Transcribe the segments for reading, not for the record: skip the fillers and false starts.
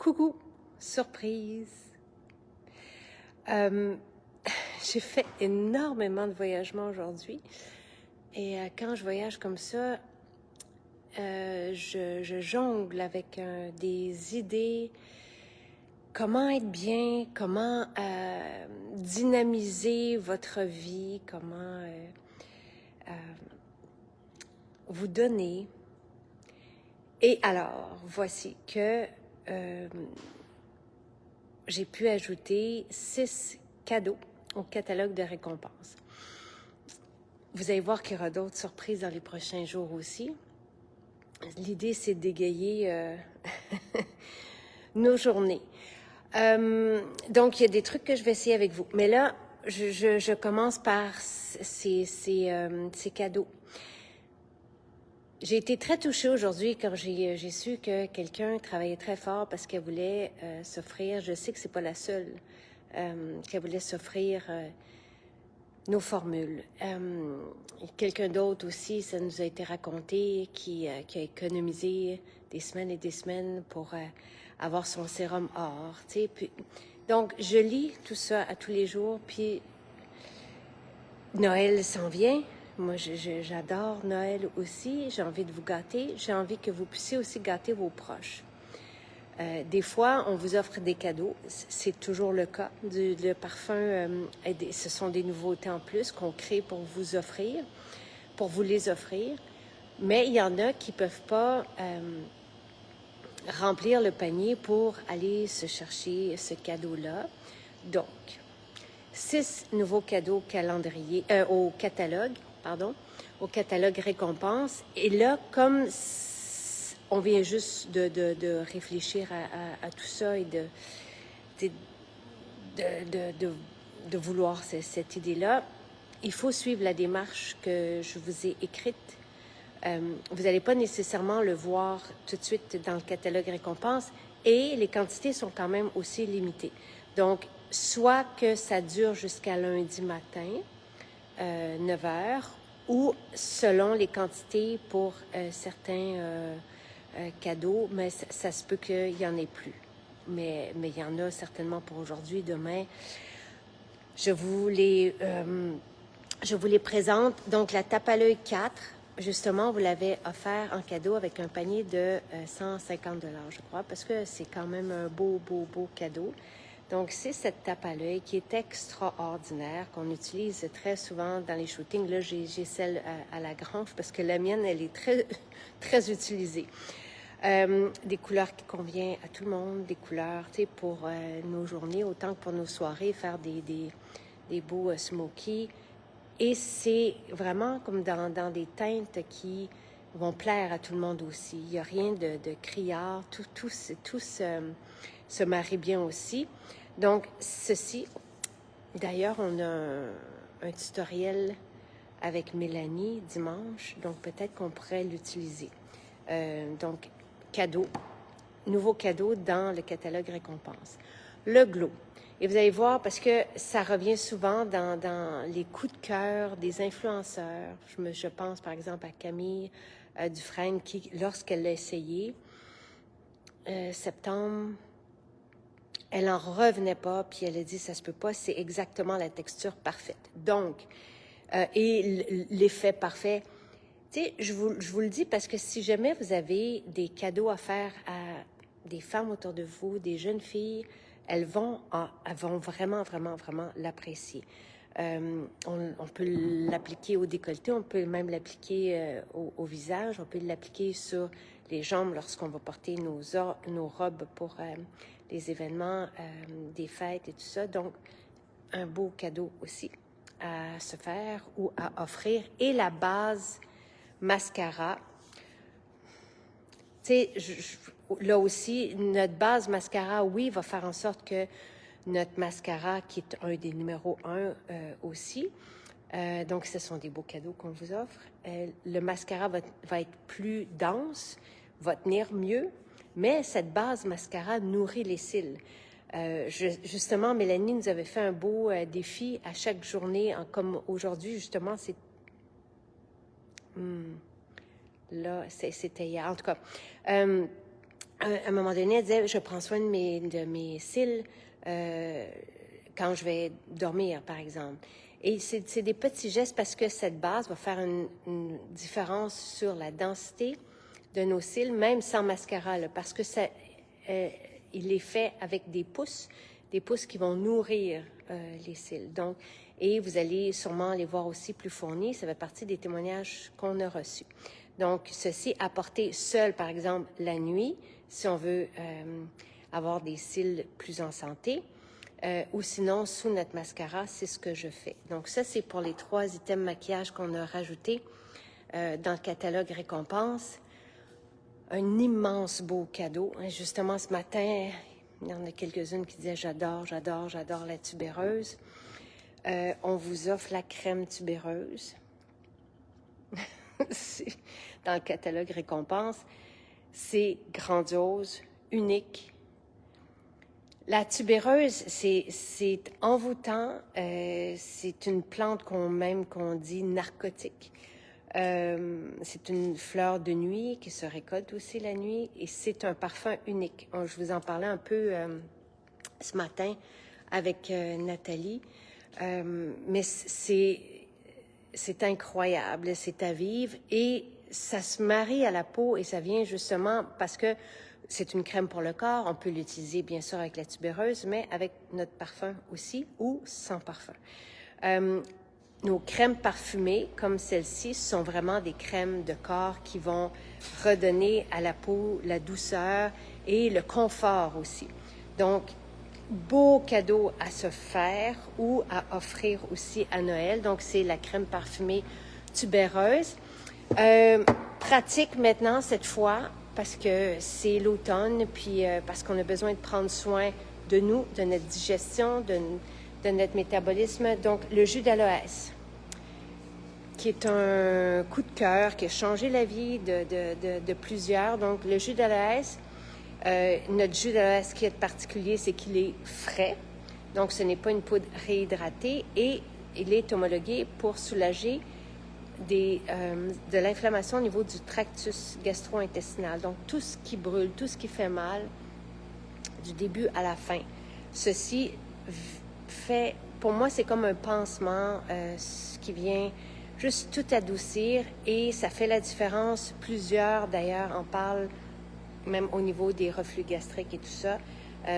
Coucou, surprise! J'ai fait énormément de voyagements aujourd'hui et quand je voyage comme ça, je jongle avec des idées, comment être bien, comment dynamiser votre vie, comment vous donner. Et alors, voici que j'ai pu ajouter 6 cadeaux au catalogue de récompenses. Vous allez voir qu'il y aura d'autres surprises dans les prochains jours aussi. L'idée, c'est d'égayer nos journées. Donc, il y a des trucs que je vais essayer avec vous. Mais là, je commence par ces cadeaux. J'ai été très touchée aujourd'hui quand j'ai su que quelqu'un travaillait très fort parce qu'elle voulait s'offrir, je sais que c'est pas la seule, qu'elle voulait s'offrir nos formules. Quelqu'un d'autre aussi, ça nous a été raconté, qui a économisé des semaines et des semaines pour avoir son sérum or. Puis, donc, je lis tout ça à tous les jours, puis Noël s'en vient. Moi, j'adore Noël aussi. J'ai envie de vous gâter. J'ai envie que vous puissiez aussi gâter vos proches. Des fois, on vous offre des cadeaux. C'est toujours le cas. Le parfum, ce sont des nouveautés en plus qu'on crée pour vous offrir, pour vous les offrir. Mais il y en a qui ne peuvent pas remplir le panier pour aller se chercher ce cadeau-là. Donc, 6 nouveaux cadeaux au catalogue récompense. Et là, comme on vient juste de réfléchir à tout ça et de vouloir cette idée-là, il faut suivre la démarche que je vous ai écrite. Vous n'allez pas nécessairement le voir tout de suite dans le catalogue récompense et les quantités sont quand même aussi limitées. Donc, soit que ça dure jusqu'à lundi matin, 9 heures, ou selon les quantités pour certains cadeaux, mais ça se peut qu'il n'y en ait plus. Mais il y en a certainement pour aujourd'hui, demain. Je vous les présente. Donc, la tape à l'œil 4, justement, vous l'avez offert en cadeau avec un panier de 150 $, je crois, parce que c'est quand même un beau cadeau. Donc, c'est cette tape à l'œil qui est extraordinaire, qu'on utilise très souvent dans les shootings. Là, j'ai celle à la grange parce que la mienne, elle est très, très utilisée. Des couleurs qui conviennent à tout le monde, des couleurs, tu sais, pour nos journées, autant que pour nos soirées, faire des beaux smoky. Et c'est vraiment comme dans des teintes qui vont plaire à tout le monde aussi. Il n'y a rien de criard, tout se marie bien aussi. Donc, ceci, d'ailleurs, on a un tutoriel avec Mélanie dimanche, donc peut-être qu'on pourrait l'utiliser. Donc, nouveau cadeau dans le catalogue récompense. Le glow. Et vous allez voir, parce que ça revient souvent dans les coups de cœur des influenceurs. Je pense par exemple à Camille Dufresne qui, lorsqu'elle l'a essayé, septembre, elle n'en revenait pas, puis elle a dit, ça se peut pas, c'est exactement la texture parfaite. Donc, et l'effet parfait. Tu sais, je vous le dis parce que si jamais vous avez des cadeaux à faire à des femmes autour de vous, des jeunes filles, elles vont vraiment l'apprécier. On peut l'appliquer au décolleté, on peut même l'appliquer au visage, on peut l'appliquer sur les jambes lorsqu'on va porter nos robes pour les événements, des fêtes et tout ça. Donc, un beau cadeau aussi à se faire ou à offrir. Et la base mascara. Tu sais, là aussi, notre base mascara, oui, va faire en sorte que notre mascara, qui est un des numéros 1 aussi, donc ce sont des beaux cadeaux qu'on vous offre. Le mascara va être plus dense, va tenir mieux, mais cette base mascara nourrit les cils. Justement, Mélanie nous avait fait un beau défi à chaque journée, comme aujourd'hui, justement, c'est... Là, c'était hier. En tout cas, à un moment donné, elle disait, je prends soin de mes cils quand je vais dormir, par exemple. Et c'est des petits gestes parce que cette base va faire une différence sur la densité de nos cils, même sans mascara, là, parce que ça, il est fait avec des pousses qui vont nourrir les cils. Donc, et vous allez sûrement les voir aussi plus fournis. Ça fait partie des témoignages qu'on a reçus. Donc, ceci apporté seul, par exemple, la nuit, si on veut avoir des cils plus en santé, ou sinon, sous notre mascara, c'est ce que je fais. Donc, ça, c'est pour les 3 items maquillage qu'on a rajoutés dans le catalogue récompense. Un immense beau cadeau. Justement, ce matin, il y en a quelques-unes qui disaient « J'adore, j'adore, j'adore la tubéreuse ». On vous offre la crème tubéreuse. Dans le catalogue récompense. C'est grandiose, unique. La tubéreuse, c'est envoûtant. C'est une plante qu'on dit narcotique. C'est une fleur de nuit qui se récolte aussi la nuit et c'est un parfum unique. Je vous en parlais un peu ce matin avec Nathalie, mais c'est incroyable, c'est à vivre et ça se marie à la peau et ça vient justement parce que c'est une crème pour le corps. On peut l'utiliser bien sûr avec la tubéreuse, mais avec notre parfum aussi ou sans parfum. Nos crèmes parfumées, comme celle-ci, sont vraiment des crèmes de corps qui vont redonner à la peau la douceur et le confort aussi. Donc, beau cadeau à se faire ou à offrir aussi à Noël. Donc, c'est la crème parfumée tubéreuse. Pratique maintenant, cette fois, parce que c'est l'automne, puis parce qu'on a besoin de prendre soin de nous, de notre digestion, de notre métabolisme. Donc, le jus d'aloès, qui est un coup de cœur, qui a changé la vie de plusieurs. Donc, le jus d'aloès, notre jus d'aloès, ce qui est particulier, c'est qu'il est frais. Donc, ce n'est pas une poudre réhydratée et il est homologué pour soulager de l'inflammation au niveau du tractus gastro-intestinal. Donc, tout ce qui brûle, tout ce qui fait mal, du début à la fin. Ceci fait, pour moi, c'est comme un pansement qui vient juste tout adoucir et ça fait la différence. Plusieurs, d'ailleurs, en parlent même au niveau des reflux gastriques et tout ça.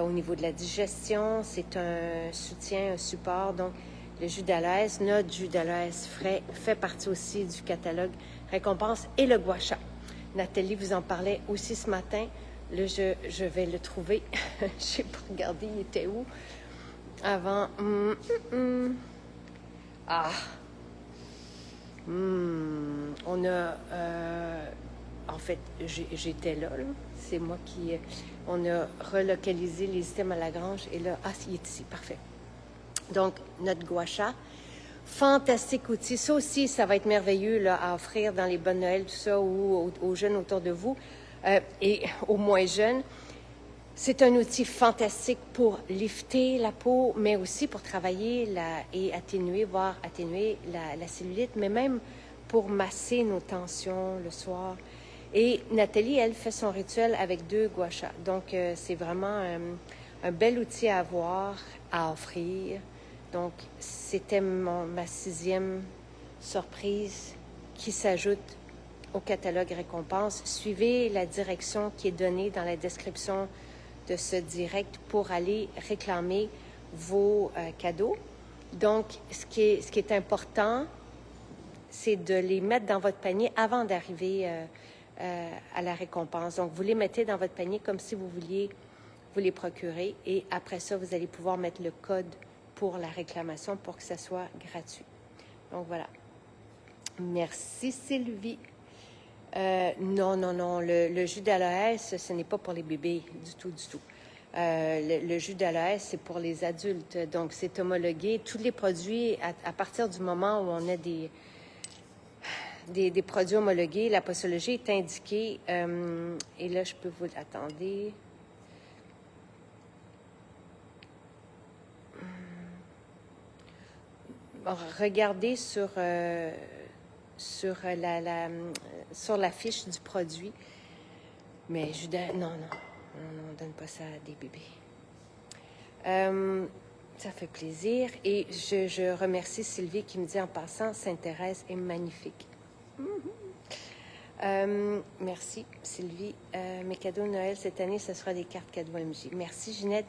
Au niveau de la digestion, c'est un soutien, un support. Donc, le jus d'aloès, notre jus d'aloès frais, fait partie aussi du catalogue récompense et le gua sha. Nathalie vous en parlait aussi ce matin. Là, je vais le trouver. Je n'ai pas regardé, il était où avant. Ah! On a... en fait, j'étais là. C'est moi qui... on a relocalisé les items à la grange. Et là, il est ici. Parfait. Donc, notre gua sha. Fantastique outil. Ça aussi, ça va être merveilleux là, à offrir dans les bonnes Noël, tout ça, ou aux jeunes autour de vous et aux moins jeunes. C'est un outil fantastique pour lifter la peau, mais aussi pour travailler et atténuer, voire atténuer la cellulite, mais même pour masser nos tensions le soir. Et Nathalie, elle, fait son rituel avec 2 gua sha. Donc, c'est vraiment un bel outil à avoir, à offrir. Donc, c'était ma 6e surprise qui s'ajoute au catalogue récompense. Suivez la direction qui est donnée dans la description de ce direct pour aller réclamer vos cadeaux. Donc, ce qui est important, c'est de les mettre dans votre panier avant d'arriver à la récompense. Donc, vous les mettez dans votre panier comme si vous vouliez vous les procurer et après ça, vous allez pouvoir mettre le code pour la réclamation pour que ça soit gratuit. Donc, voilà. Merci, Sylvie. Non, le jus d'aloès, ce n'est pas pour les bébés du tout. Le jus d'aloès, c'est pour les adultes. Donc, c'est homologué. Tous les produits, à partir du moment où on a des produits homologués, la posologie est indiquée. Et là, je peux vous... Attendez. Regardez sur la fiche du produit. Mais non. on ne donne pas ça à des bébés. Ça fait plaisir. Et je remercie Sylvie qui me dit en passant, Sainte-Thérèse est magnifique. Merci, Sylvie. Mes cadeaux de Noël cette année, ce sera des cartes cadeaux MJ. Merci, Ginette.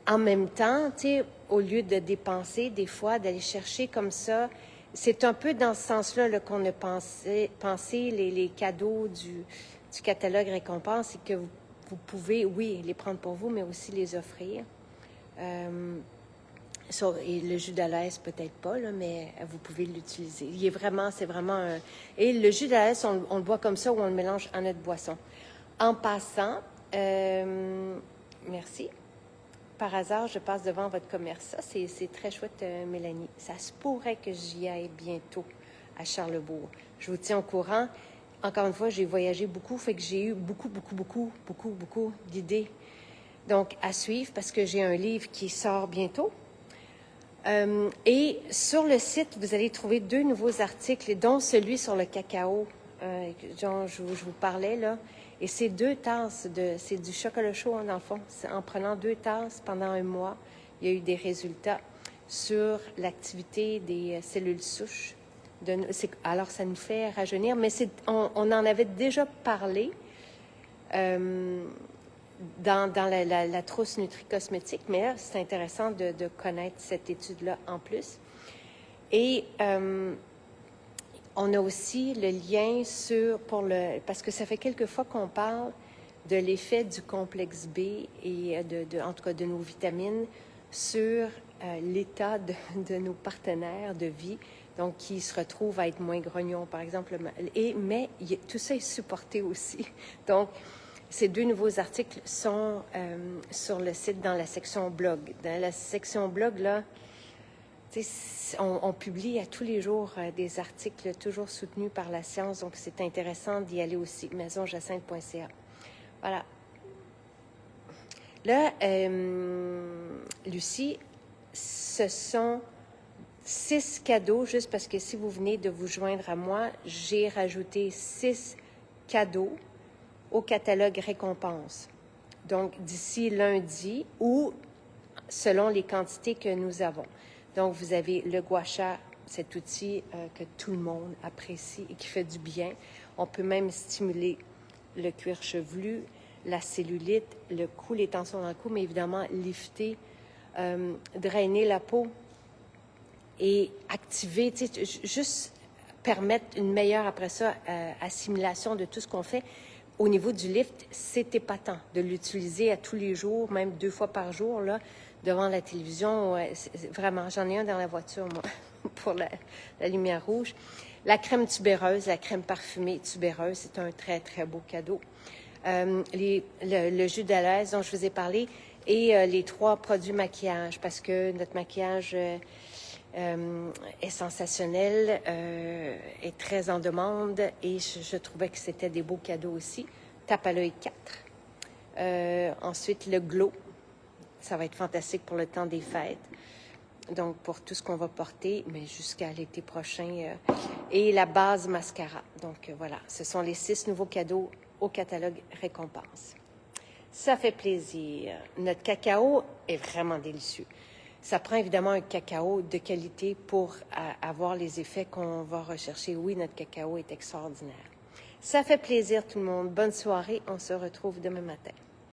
En même temps, tu sais, au lieu de dépenser, des fois, d'aller chercher comme ça, c'est un peu dans ce sens-là là, qu'on a pensé les cadeaux du catalogue récompense et que vous pouvez, oui, les prendre pour vous, mais aussi les offrir. Et le jus d'Alès, peut-être pas, là, mais vous pouvez l'utiliser. C'est vraiment un... Et le jus d'Alès, on le boit comme ça ou on le mélange en notre boisson. En passant, merci. Par hasard, je passe devant votre commerce. Ça, c'est très chouette, Mélanie. Ça se pourrait que j'y aille bientôt à Charlesbourg. Je vous tiens au courant. Encore une fois, j'ai voyagé beaucoup, fait que j'ai eu beaucoup d'idées. Donc, à suivre parce que j'ai un livre qui sort bientôt. Et sur le site, vous allez trouver 2 nouveaux articles, dont celui sur le cacao, dont je vous parlais, là. Et c'est 2 tasses, c'est du chocolat chaud, dans le fond. En prenant 2 tasses pendant un mois, il y a eu des résultats sur l'activité des cellules souches. Alors, ça nous fait rajeunir, mais on en avait déjà parlé dans la trousse Nutri-Cosmétique, mais là, c'est intéressant de connaître cette étude-là en plus. Et on a aussi le lien parce que ça fait quelques fois qu'on parle de l'effet du complexe B et en tout cas de nos vitamines sur l'état de nos partenaires de vie, donc qui se retrouvent à être moins grognons, par exemple. Mais tout ça est supporté aussi. Donc, ces 2 nouveaux articles sont sur le site dans la section blog. Dans la section blog, là, on publie à tous les jours des articles toujours soutenus par la science, donc c'est intéressant d'y aller aussi. maisonjacinthe.ca. Voilà. Là, Lucie, ce sont 6 cadeaux, juste parce que si vous venez de vous joindre à moi, j'ai rajouté 6 cadeaux au catalogue récompense. Donc, d'ici lundi ou selon les quantités que nous avons. Donc, vous avez le gua sha, cet outil que tout le monde apprécie et qui fait du bien. On peut même stimuler le cuir chevelu, la cellulite, le cou, les tensions dans le cou, mais évidemment, lifter, drainer la peau et activer, juste permettre une meilleure, après ça, assimilation de tout ce qu'on fait. Au niveau du lift, c'est épatant de l'utiliser à tous les jours, même 2 fois par jour, là, devant la télévision. Vraiment, j'en ai un dans la voiture, moi, pour la lumière rouge. La crème tubéreuse, la crème parfumée tubéreuse, c'est un très, très beau cadeau. Le jus d'Alès dont je vous ai parlé et les 3 produits maquillage, parce que notre maquillage est sensationnel, est très en demande et je trouvais que c'était des beaux cadeaux aussi. Tape à l'œil 4. Ensuite, le glow. Ça va être fantastique pour le temps des fêtes. Donc, pour tout ce qu'on va porter, mais jusqu'à l'été prochain. Et la base mascara. Donc, voilà. Ce sont les 6 nouveaux cadeaux au catalogue récompense. Ça fait plaisir. Notre cacao est vraiment délicieux. Ça prend évidemment un cacao de qualité pour avoir les effets qu'on va rechercher. Oui, notre cacao est extraordinaire. Ça fait plaisir tout le monde. Bonne soirée. On se retrouve demain matin.